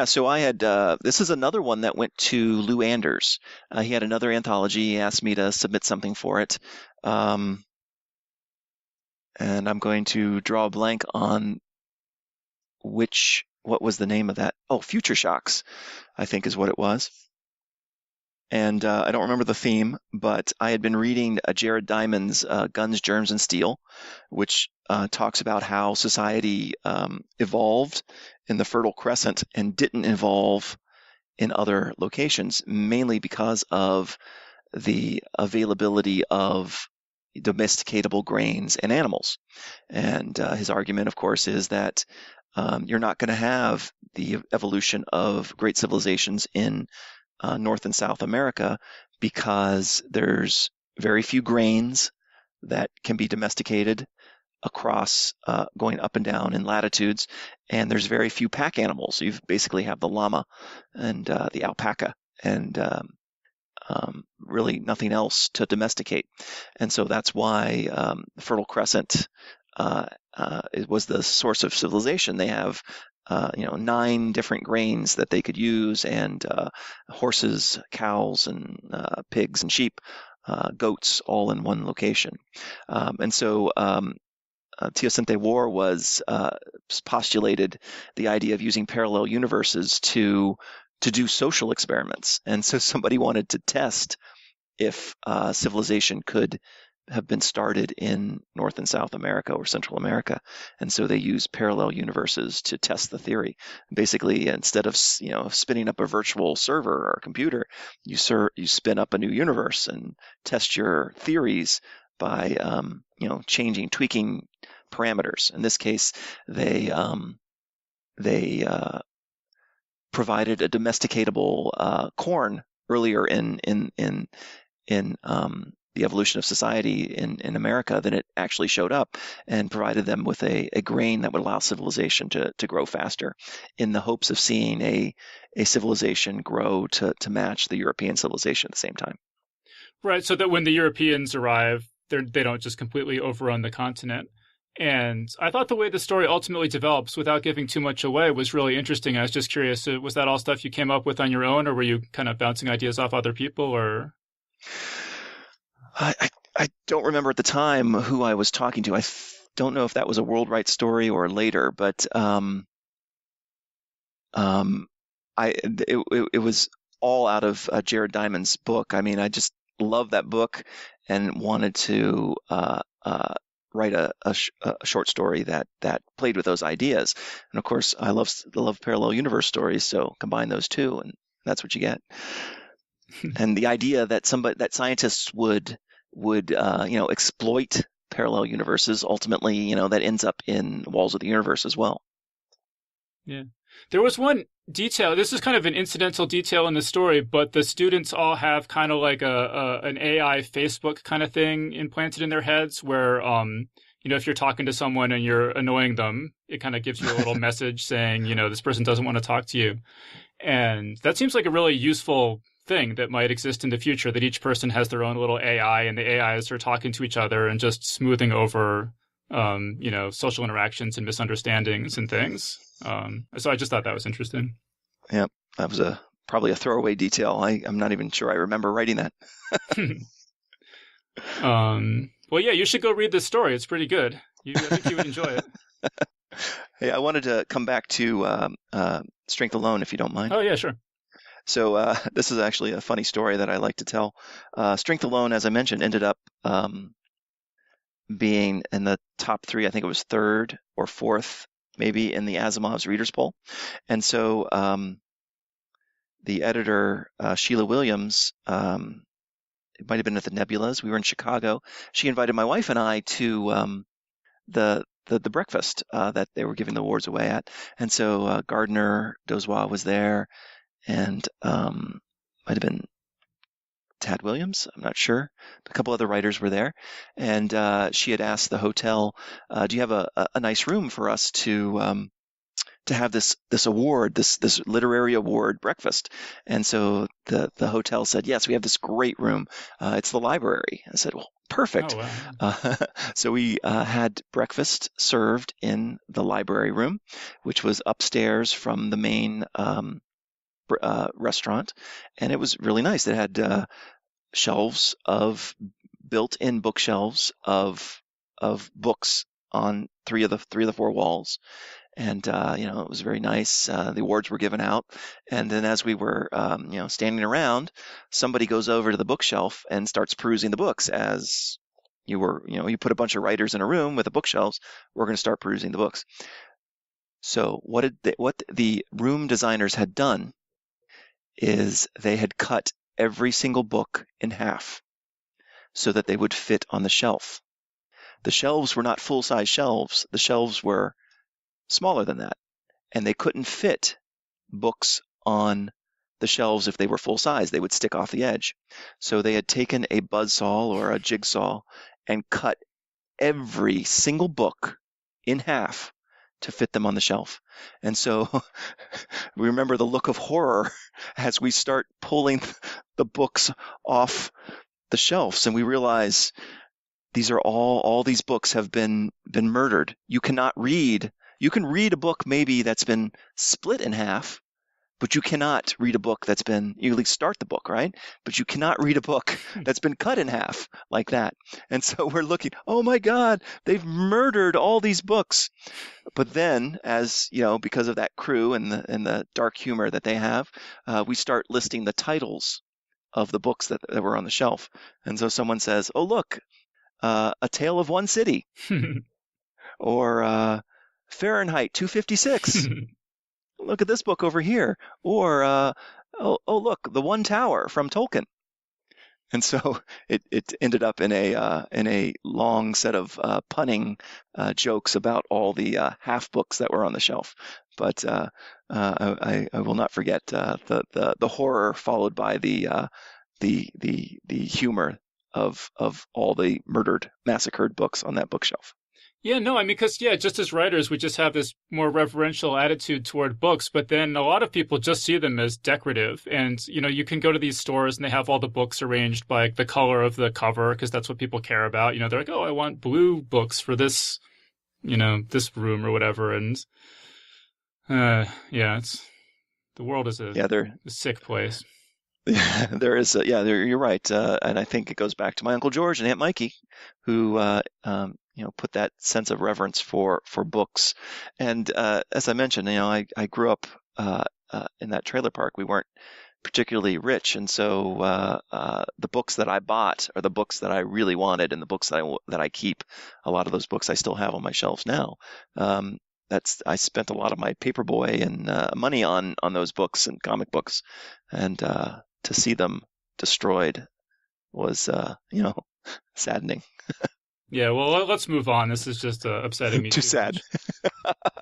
So I had, this is another one that went to Lou Anders. He had another anthology. He asked me to submit something for it. And I'm going to draw a blank on what was the name of that? Oh, Future Shocks, I think is what it was. And I don't remember the theme, but I had been reading Jared Diamond's Guns, Germs, and Steel, which talks about how society evolved in the Fertile Crescent and didn't evolve in other locations, mainly because of the availability of domesticatable grains and animals. And his argument, of course, is that you're not going to have the evolution of great civilizations in North and South America because there's very few grains that can be domesticated across going up and down in latitudes, and there's very few pack animals. You basically have the llama and the alpaca, and really nothing else to domesticate. And so that's why the Fertile Crescent it was the source of civilization. They have 9 different grains that they could use, and horses, cows, and pigs and sheep, goats, all in one location. And so Teosynth War was postulated the idea of using parallel universes to do social experiments. And so somebody wanted to test if civilization could have been started in North and South America or Central America. And so they use parallel universes to test the theory. Basically, instead of spinning up a virtual server or computer, you spin up a new universe and test your theories by tweaking parameters. In this case, they provided a domesticatable corn earlier in the evolution of society in America than it actually showed up, and provided them with a grain that would allow civilization to grow faster, in the hopes of seeing a civilization grow to match the European civilization at the same time. Right, so that when the Europeans arrive, they don't just completely overrun the continent. And I thought the way the story ultimately develops, without giving too much away, was really interesting. I was just curious, was that all stuff you came up with on your own, or were you kind of bouncing ideas off other people, or? I don't remember at the time who I was talking to. I don't know if that was a World Right story or later, but it was all out of Jared Diamond's book. I mean, I just love that book and wanted to write a short story that played with those ideas. And of course, I love parallel universe stories, so combine those two, and that's what you get. And the idea that scientists would exploit parallel universes, ultimately, that ends up in Walls of the Universe as well. Yeah. There was one detail. This is kind of an incidental detail in the story, but the students all have kind of like an AI Facebook kind of thing implanted in their heads where, if you're talking to someone and you're annoying them, it kind of gives you a little message saying, this person doesn't want to talk to you. And that seems like a really useful thing that might exist in the future, that each person has their own little AI, and the AIs are talking to each other and just smoothing over, social interactions and misunderstandings and things. So I just thought that was interesting. Yeah, that was probably a throwaway detail. I'm not even sure I remember writing that. Well, yeah, you should go read this story. It's pretty good. I think you would enjoy it. Hey, I wanted to come back to Strength Alone, if you don't mind. Oh, yeah, sure. So this is actually a funny story that I like to tell. Strength Alone, as I mentioned, ended up being in the top three. I think it was third or fourth, maybe, in the Asimov's Readers Poll. And so the editor, Sheila Williams, it might have been at the Nebulas. We were in Chicago. She invited my wife and I to the breakfast that they were giving the awards away at. And so Gardner Dozois was there, and might have been Tad Williams, I'm not sure. A couple other writers were there, and she had asked the hotel, "Do you have a nice room for us to have this award, this literary award breakfast?" And so the hotel said, "Yes, we have this great room. It's the library." I said, "Well, perfect." Oh, wow. So we had breakfast served in the library room, which was upstairs from the main restaurant, and it was really nice. It had shelves of built-in bookshelves of books on three of the four walls, and it was very nice. The awards were given out, and then as we were standing around, somebody goes over to the bookshelf and starts perusing the books. As you put a bunch of writers in a room with the bookshelves, we're going to start perusing the books. So what the room designers had done is they had cut every single book in half so that they would fit on the shelf. The shelves were not full-size shelves. The shelves were smaller than that, and they couldn't fit books on the shelves if they were full size. They would stick off the edge. So they had taken a buzzsaw or a jigsaw and cut every single book in half to fit them on the shelf. And so we remember the look of horror as we start pulling the books off the shelves, and we realize these are all these books have been murdered. You can read a book maybe that's been split in half, but you cannot read a book that's been, you at least start the book, right? But you cannot read a book that's been cut in half like that. And so we're looking, oh my God, they've murdered all these books. But then, as you know, because of that crew and the dark humor that they have, we start listing the titles of the books that were on the shelf. And so someone says, oh, look, A Tale of One City, or Fahrenheit 256. Look at this book over here. Or, look, The One Tower from Tolkien. And so it ended up in a long set of punning jokes about all the half books that were on the shelf. But I will not forget the horror followed by the humor of all the murdered, massacred books on that bookshelf. Yeah, no, I mean, because, just as writers, we just have this more reverential attitude toward books, but then a lot of people just see them as decorative. And, you can go to these stores and they have all the books arranged by the color of the cover, because that's what people care about. They're like, oh, I want blue books for this, this room or whatever. And, the world is a sick place. Yeah, there is. You're right. And I think it goes back to my Uncle George and Aunt Mikey, who put that sense of reverence for books. And as I mentioned, I grew up in that trailer park. We weren't particularly rich, and so the books that I bought are the books that I really wanted, and the books that I keep. A lot of those books I still have on my shelves now. I spent a lot of my paperboy and money on those books and comic books, and to see them destroyed was saddening. Yeah, well, let's move on. This is just upsetting me. Too sad.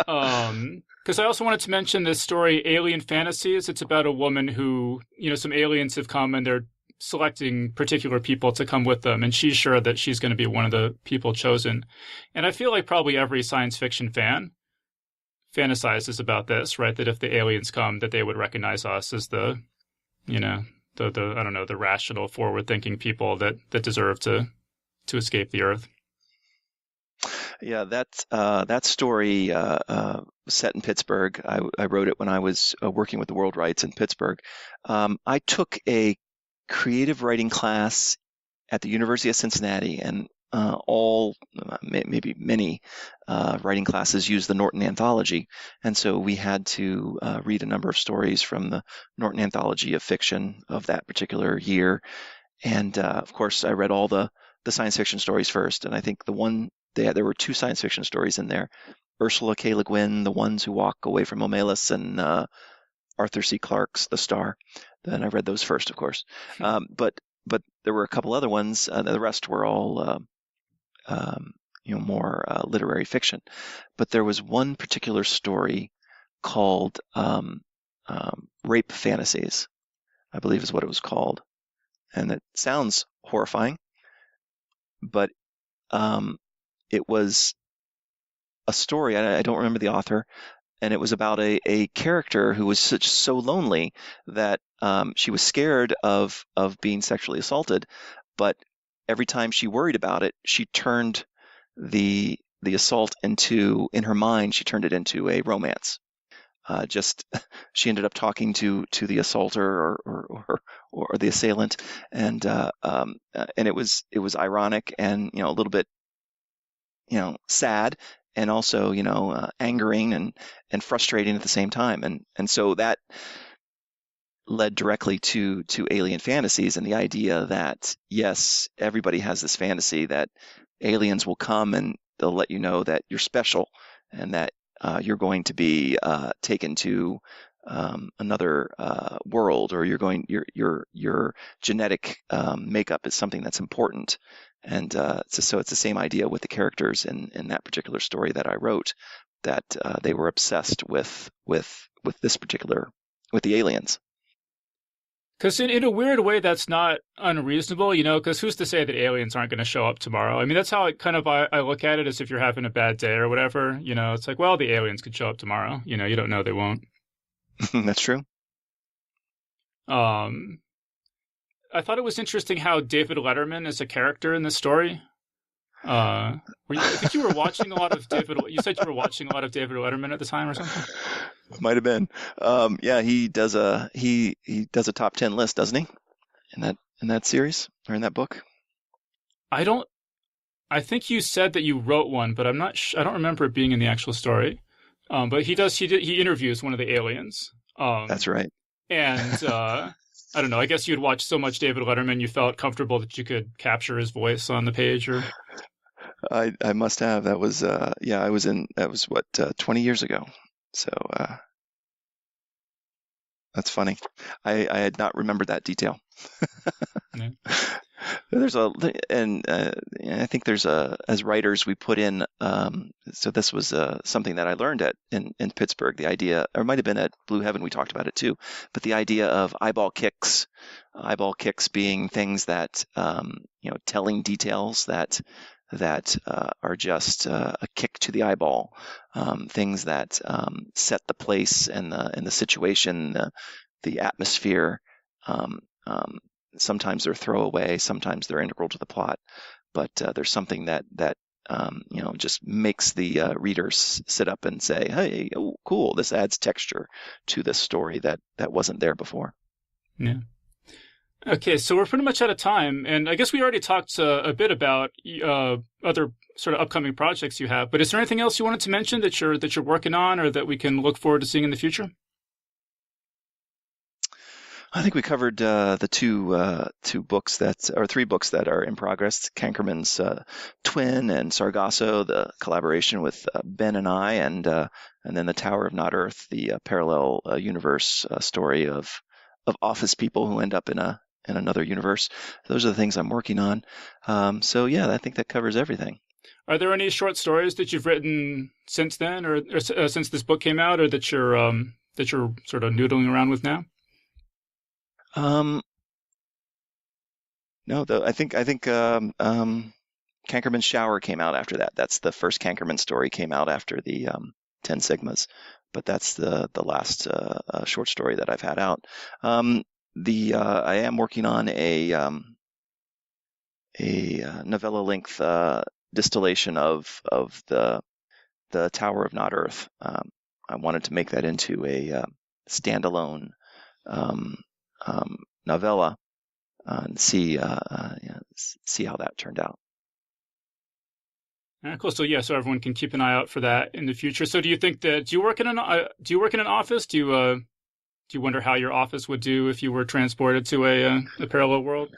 Because I also wanted to mention this story, Alien Fantasies. It's about a woman who, some aliens have come and they're selecting particular people to come with them, and she's sure that she's going to be one of the people chosen. And I feel like probably every science fiction fan fantasizes about this, right? That if the aliens come, that they would recognize us as the I don't know, the rational, forward-thinking people that deserve to escape the Earth. Yeah, that story set in Pittsburgh. I wrote it when I was working with the World Rights in Pittsburgh. I took a creative writing class at the University of Cincinnati, and maybe many writing classes use the Norton Anthology, and so we had to read a number of stories from the Norton Anthology of fiction of that particular year. And of course, I read all the science fiction stories first, and I think there were 2 science fiction stories in there: Ursula K. Le Guin, The Ones Who Walk Away from Omelas, and Arthur C. Clarke's The Star. Then I read those first, of course. But there were a couple other ones. The rest were all more literary fiction. But there was one particular story called Rape Fantasies, I believe is what it was called. And it sounds horrifying, but it was a story. I don't remember the author, and it was about a character who was so lonely that she was scared of being sexually assaulted, but every time she worried about it, she turned the assault in her mind, she turned it into a romance. She ended up talking to the assaulter or the assailant, and it was ironic and a little bit sad, and also angering and frustrating at the same time, and so that led directly to alien fantasies and the idea that yes, everybody has this fantasy that aliens will come and they'll let you know that you're special and that you're going to be taken to another world, or your genetic makeup is something that's important. And so it's the same idea with the characters in that particular story that I wrote, that they were obsessed with the aliens. Because in a weird way, that's not unreasonable, because who's to say that aliens aren't going to show up tomorrow? I mean, that's how I look at it, as if you're having a bad day or whatever. It's like, well, the aliens could show up tomorrow. You don't know, they won't. That's true. I thought it was interesting how David Letterman is a character in this story. I think you were watching a lot of David. You said you were watching a lot of David Letterman at the time or something. Might have been. Yeah, he does a top 10 list, doesn't he? In that series or in that book? I think you said that you wrote one, but I'm not. I don't remember it being in the actual story. But he does. He interviews one of the aliens. That's right. And I don't know. I guess you'd watched so much David Letterman, you felt comfortable that you could capture his voice on the page, or. I must have. That was I was in. That was what 20 years ago. So that's funny. I had not remembered that detail. Yeah. I think as writers we put in. So this was something that I learned in Pittsburgh. The idea, or it might have been at Blue Heaven, we talked about it too. But the idea of eyeball kicks being things that telling details that are just a kick to the eyeball, things that set the place and the situation, the atmosphere. Sometimes they're throwaway, sometimes they're integral to the plot, but there's something that just makes the readers sit up and say, "Hey, oh, cool! This adds texture to this story that wasn't there before." Yeah. Okay, so we're pretty much out of time, and I guess we already talked a bit about other sort of upcoming projects you have. But is there anything else you wanted to mention that you're working on, or that we can look forward to seeing in the future? I think we covered the three books that are in progress: Kankerman's Twin and Sargasso, the collaboration with Ben and I, and then the Tower of Not Earth, the parallel universe story of office people who end up in another universe. Those are the things I'm working on. So yeah, I think that covers everything. Are there any short stories that you've written since then, or since this book came out, or that you're sort of noodling around with now? No, though I think Kankerman's Shower came out after that. That's the first Kankerman story, came out after the 10 Sigmas, but that's the last short story that I've had out. I am working on a novella length distillation of the Tower of Not Earth. I wanted to make that into a standalone novella, and see see how that turned out. Cool. So so everyone can keep an eye out for that in the future. So do you think that do you work in an office? Do you wonder how your office would do if you were transported to a parallel world?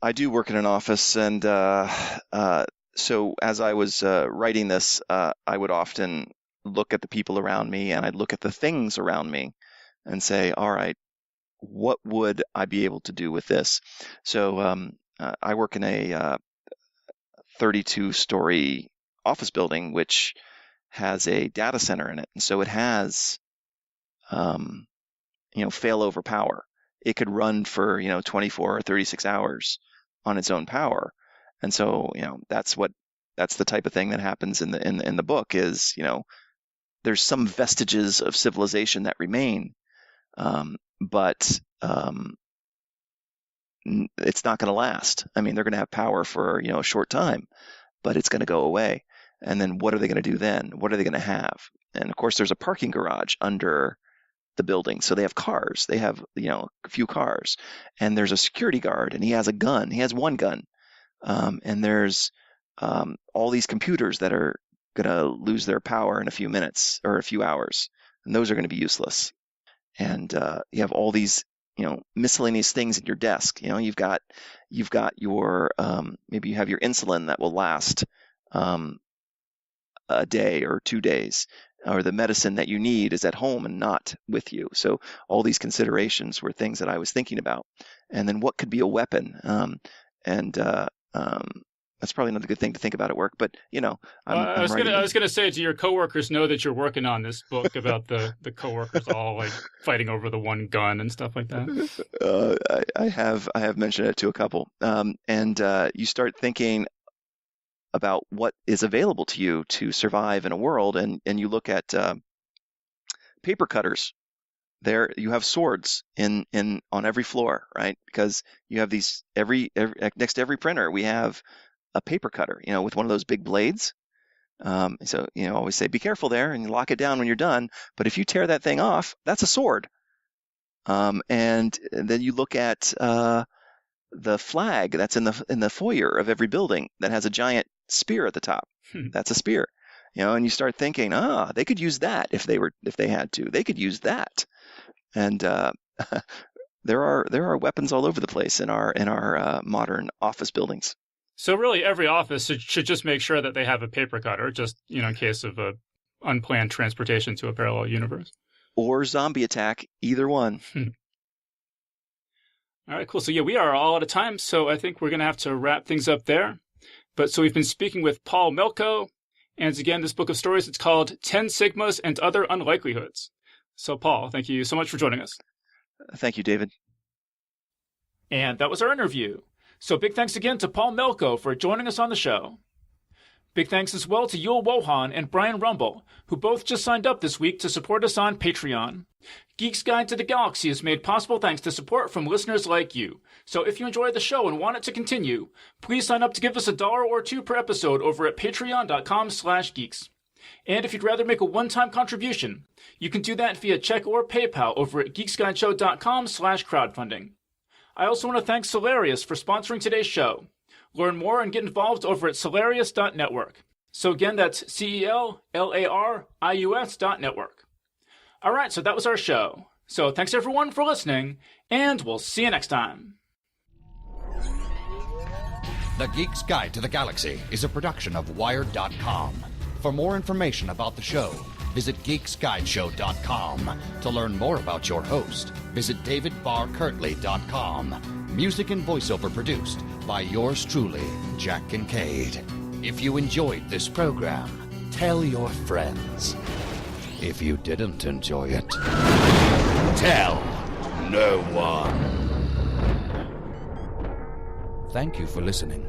I do work in an office, and so as I was writing this, I would often look at the people around me, and I'd look at the things around me, and say, "All right, what would I be able to do with this?" So I work in a 32-story office building, which has a data center in it, and so it has failover power. It could run for 24 or 36 hours on its own power, and so that's the type of thing that happens in the book. Is there's some vestiges of civilization that remain, but it's not going to last. I mean, they're going to have power for a short time, but it's going to go away. And then what are they going to do then? What are they going to have? And of course, there's a parking garage under the building, so they have cars. They have a few cars, and there's a security guard, and he has a gun. He has one gun, and there's all these computers that are going to lose their power in a few minutes or a few hours, and those are going to be useless. And you have all these miscellaneous things in your desk. You've got your maybe you have your insulin that will last a day or 2 days, or the medicine that you need is at home and not with you. So all these considerations were things that I was thinking about. And then what could be a weapon? That's probably not a good thing to think about at work, but I was gonna say, do your coworkers know that you're working on this book about the coworkers all like fighting over the one gun and stuff like that? I have mentioned it to a couple, and you start thinking about what is available to you to survive in a world, and you look at paper cutters. There you have swords in on every floor, right? Because you have these every next to every printer we have a paper cutter, with one of those big blades. So always say be careful there, and you lock it down when you're done. But if you tear that thing off, that's a sword. And then you look at the flag that's in the foyer of every building that has a giant spear at the top. That's a spear. And you start thinking, they could use that if they had to. They could use that. And there are weapons all over the place in our modern office buildings. So really, every office should just make sure that they have a paper cutter, just in case of a unplanned transportation to a parallel universe, or zombie attack. Either one. All right, cool. So we are all out of time, so I think we're going to have to wrap things up there. But so we've been speaking with Paul Melko, and again, this book of stories, it's called 10 Sigmas and Other Unlikelihoods. So Paul, thank you so much for joining us. Thank you, David. And that was our interview. So big thanks again to Paul Melko for joining us on the show. Big thanks as well to Yul Wohan and Brian Rumble, who both just signed up this week to support us on Patreon. Geek's Guide to the Galaxy is made possible thanks to support from listeners like you. So if you enjoyed the show and want it to continue, please sign up to give us $1 or $2 per episode over at patreon.com/geeks. And if you'd rather make a one-time contribution, you can do that via check or PayPal over at geeksguideshow.com/crowdfunding. I also want to thank Solarius for sponsoring today's show. Learn more and get involved over at solarius.network. So again, that's CELLARIUS.network. All right, so that was our show. So thanks everyone for listening, and we'll see you next time. The Geek's Guide to the Galaxy is a production of Wired.com. For more information about the show, visit geeksguideshow.com. To learn more about your host, visit davidbarrkirtley.com. Music and voiceover produced by yours truly, Jack Kincaid. If you enjoyed this program, tell your friends. If you didn't enjoy it, tell no one. Thank you for listening.